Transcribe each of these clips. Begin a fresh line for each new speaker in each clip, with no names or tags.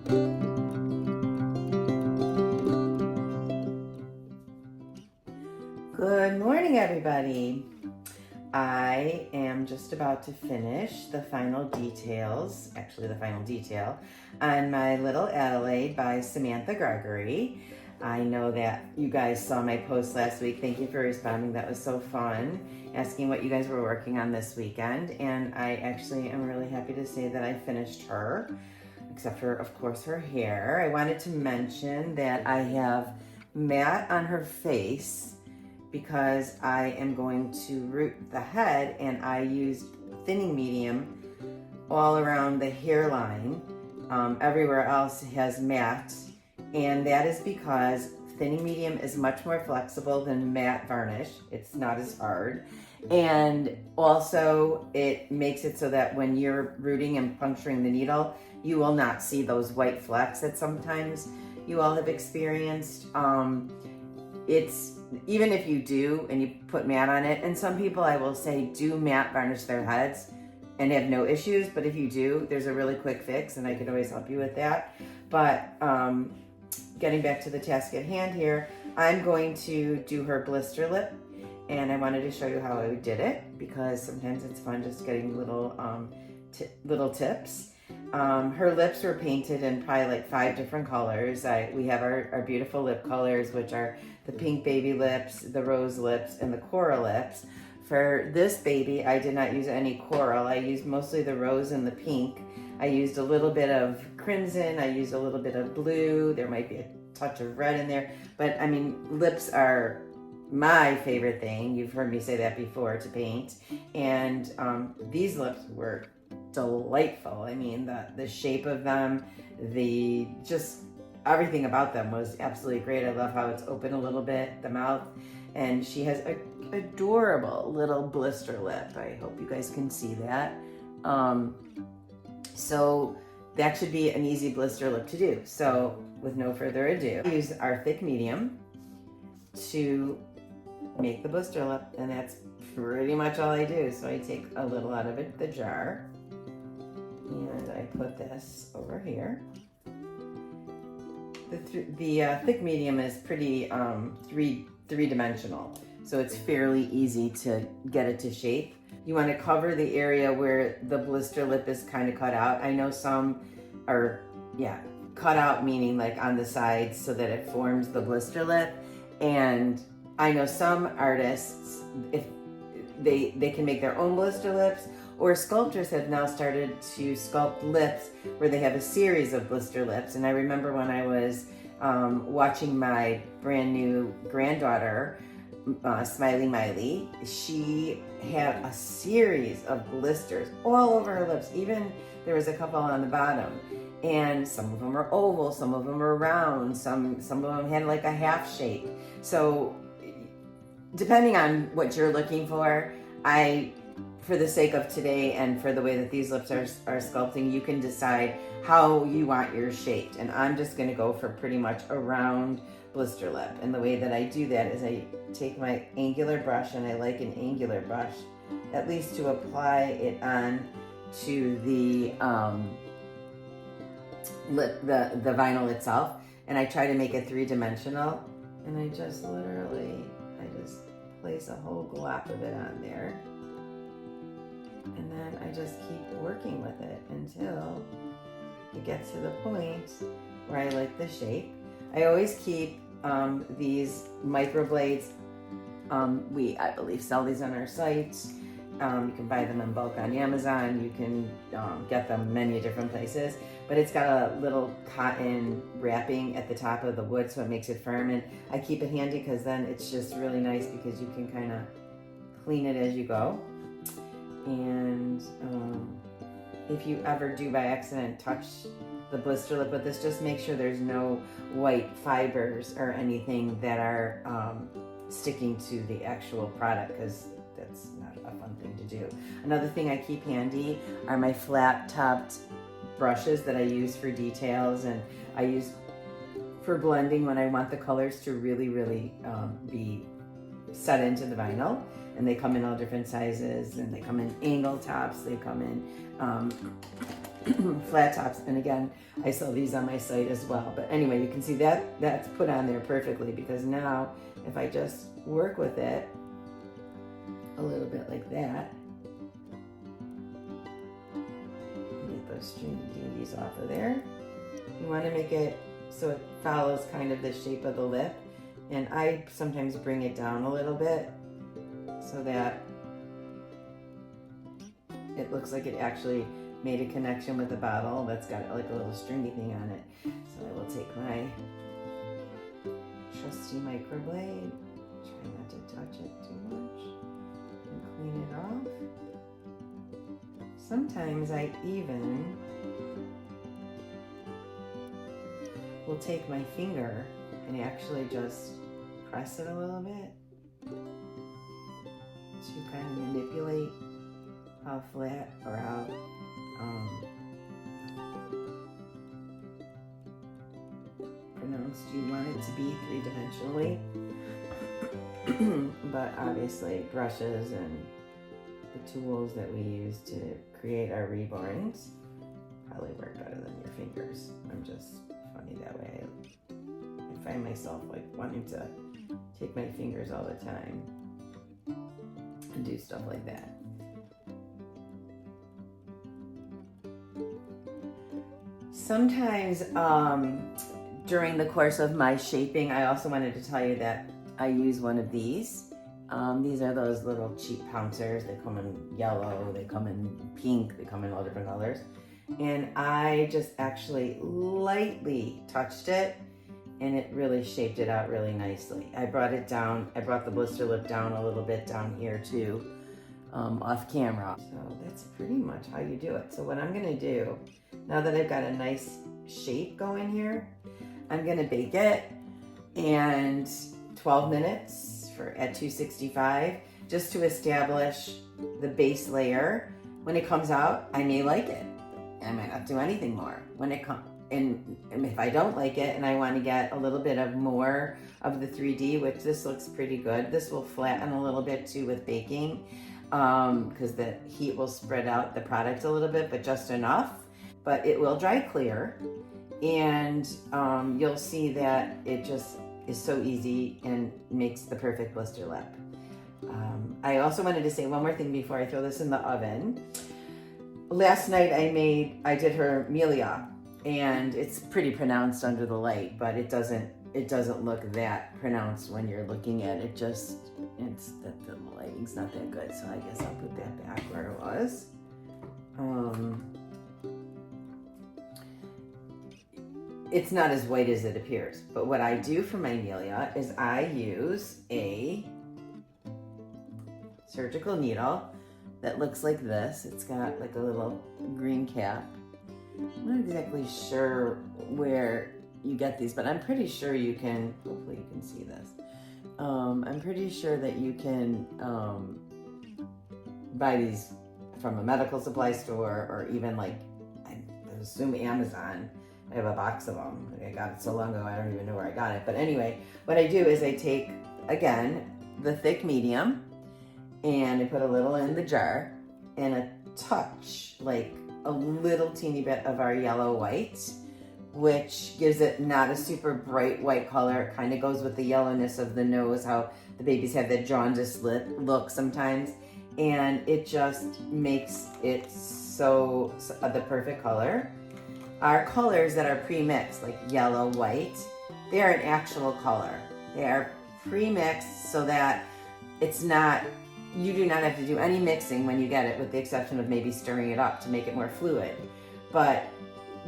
Good morning, everybody. I am just about to finish the final details, actually the final detail, on my little Adelaide by Samantha Gregory. I know that you guys saw my post last week. Thank you for responding. That was so fun, asking what you guys were working on this weekend. And I actually am really happy to say that I finished her, except for, of course, her hair. I wanted to mention that I have matte on her face because I am going to root the head, and I used thinning medium all around the hairline. Everywhere else has matte, and that is because thinning medium is much more flexible than matte varnish. It's not as hard, and also it makes it so that when you're rooting and puncturing the needle, you will not see those white flecks that sometimes you all have experienced. It's even if you do and you put matte on it, and some people, I will say, do matte varnish their heads and have no issues, but if you do, there's a really quick fix and I can always help you with that. But getting back to the task at hand here, I'm going to do her blister lip, and I wanted to show you how I did it because sometimes it's fun just getting little tips. Her lips were painted in probably like 5 different colors. We have our beautiful lip colors, which are the pink baby lips, the rose lips, and the coral lips. For this baby, I did not use any coral. I used mostly the rose and the pink. I used a little bit of crimson. I used a little bit of blue. There might be a touch of red in there. But I mean, lips are my favorite thing. You've heard me say that before, to paint. And these lips were delightful. I mean, the shape of them, just everything about them was absolutely great. I love how it's open a little bit, the mouth, and she has a adorable little blister lip. I hope you guys can see that. So that should be an easy blister lip to do. So with no further ado, I use our thick medium to make the blister lip, and that's pretty much all I do. So I take a little out of the jar, and I put this over here. The thick medium is pretty three-dimensional, so it's fairly easy to get it to shape. You want to cover the area where the blister lip is kind of cut out. I know some are, cut out meaning like on the sides so that it forms the blister lip, and I know some artists, if they can make their own blister lips, or sculptors have now started to sculpt lips where they have a series of blister lips. And I remember when I was watching my brand new granddaughter, Smiley Miley, she had a series of blisters all over her lips. Even there was a couple on the bottom. And some of them were oval, some of them were round, some of them had like a half shape. So depending on what you're looking for, for the sake of today and for the way that these lips are sculpting, you can decide how you want yours shaped. And I'm just going to go for pretty much a round blister lip. And the way that I do that is I take my angular brush, and I like an angular brush, at least to apply it on to the the vinyl itself. And I try to make it 3-dimensional. And I just place a whole glop of it on there. And then I just keep working with it until it gets to the point where I like the shape. I always keep these microblades. I believe sell these on our site. You can buy them in bulk on Amazon. You can get them many different places. But it's got a little cotton wrapping at the top of the wood, so it makes it firm. And I keep it handy because then it's just really nice because you can kind of clean it as you go. And if you ever do by accident touch the blister lip with this, just make sure there's no white fibers or anything that are sticking to the actual product, because that's not a fun thing to do. Another thing I keep handy are my flat-topped brushes that I use for details, and I use for blending when I want the colors to really be set into the vinyl. And they come in all different sizes, and they come in angle tops, they come in flat tops. And again, I sell these on my site as well. But anyway, you can see that that's put on there perfectly, because now if I just work with it a little bit like that, get those string dingies off of there. You want to make it so it follows kind of the shape of the lip. And I sometimes bring it down a little bit so that it looks like it actually made a connection with the bottle that's got like a little stringy thing on it. So I will take my trusty microblade, try not to touch it too much, and clean it off. Sometimes I even will take my finger and actually just press it a little bit to kind of manipulate how flat or how pronounced you want it to be three-dimensionally. But obviously brushes and the tools that we use to create our reborns probably work better than your fingers. I'm just funny that way. I find myself like wanting to take my fingers all the time and do stuff like that. Sometimes during the course of my shaping, I also wanted to tell you that I use one of these. These are those little cheap Pouncers. They come in yellow, they come in pink, they come in all different colors. And I just actually lightly touched it, and it really shaped it out really nicely. I brought it down, I brought the blister lip down a little bit down here too, off camera. So that's pretty much how you do it. So what I'm gonna do, now that I've got a nice shape going here, I'm gonna bake it and 12 minutes at 265, just to establish the base layer. When it comes out, I may like it. I might not do anything more. When it comes, and if I don't like it and I want to get a little bit of more of the 3D, which this looks pretty good, this will flatten a little bit too with baking, because the heat will spread out the product a little bit, but just enough. But it will dry clear, and you'll see that it just is so easy and makes the perfect blister lip. I also wanted to say one more thing before I throw this in the oven. Last night I did her Melia, and it's pretty pronounced under the light, but it doesn't look that pronounced when you're looking at it. It's that the lighting's not that good, so I guess I'll put that back where it was. It's not as white as it appears, but what I do for my Melia is I use a surgical needle that looks like this. It's got like a little green cap. I'm not exactly sure where you get these, but I'm pretty sure you can, hopefully you can see this. I'm pretty sure that you can buy these from a medical supply store, or even like, I assume Amazon. I have a box of them. I got it so long ago, I don't even know where I got it. But anyway, what I do is I take, again, the thick medium, and I put a little in the jar, and a touch, like a little teeny bit of our yellow white, which gives it not a super bright white color. It kind of goes with the yellowness of the nose, how the babies have that jaundiced lip look sometimes. And it just makes it so the perfect color. Our colors that are pre-mixed, like yellow, white, they are an actual color. They are pre-mixed so that it's not, you do not have to do any mixing when you get it, with the exception of maybe stirring it up to make it more fluid. But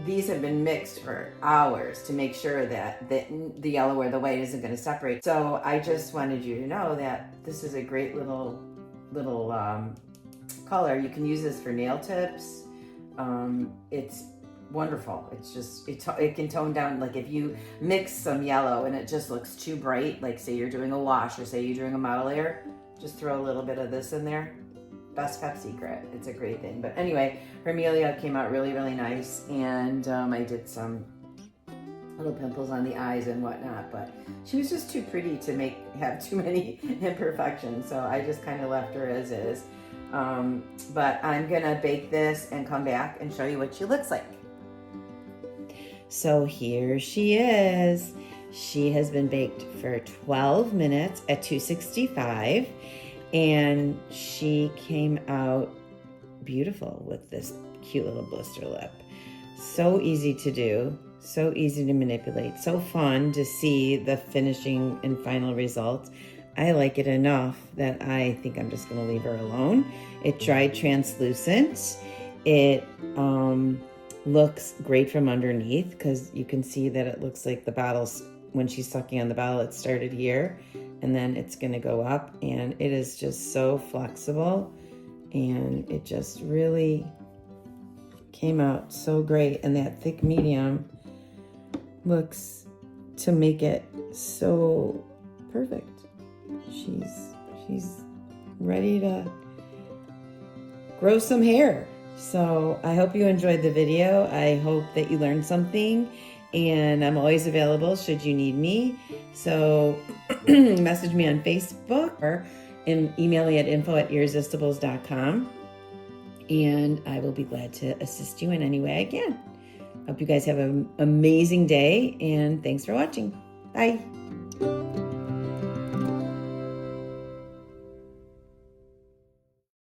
these have been mixed for hours to make sure that the yellow or the white isn't going to separate. So I just wanted you to know that this is a great little color. You can use this for nail tips. It's wonderful. It's just, it can tone down, like if you mix some yellow and it just looks too bright, like say you're doing a wash or say you're doing a model layer, just throw a little bit of this in there. Best kept secret. It's a great thing. But anyway, her Melia came out really, really nice, and I did some little pimples on the eyes and whatnot, but she was just too pretty to have too many imperfections, so I just kind of left her as is. But I'm gonna bake this and come back and show you what she looks like. So here she is. She has been baked for 12 minutes at 265, and she came out beautiful with this cute little blister lip. So easy to do, so easy to manipulate, so fun to see the finishing and final results. I like it enough that I think I'm just going to leave her alone. It dried translucent. It looks great from underneath because you can see that it looks like the bottle's, when she's sucking on the bottle, it started here and then it's going to go up, and it is just so flexible, and it just really came out so great. And that thick medium looks to make it so perfect. She's ready to grow some hair. So I hope you enjoyed the video. I hope that you learned something, and I'm always available should you need me. So message me on Facebook or email me at info@irresistibles.com, and I will be glad to assist you in any way I can. Hope you guys have an amazing day, and thanks for watching. Bye.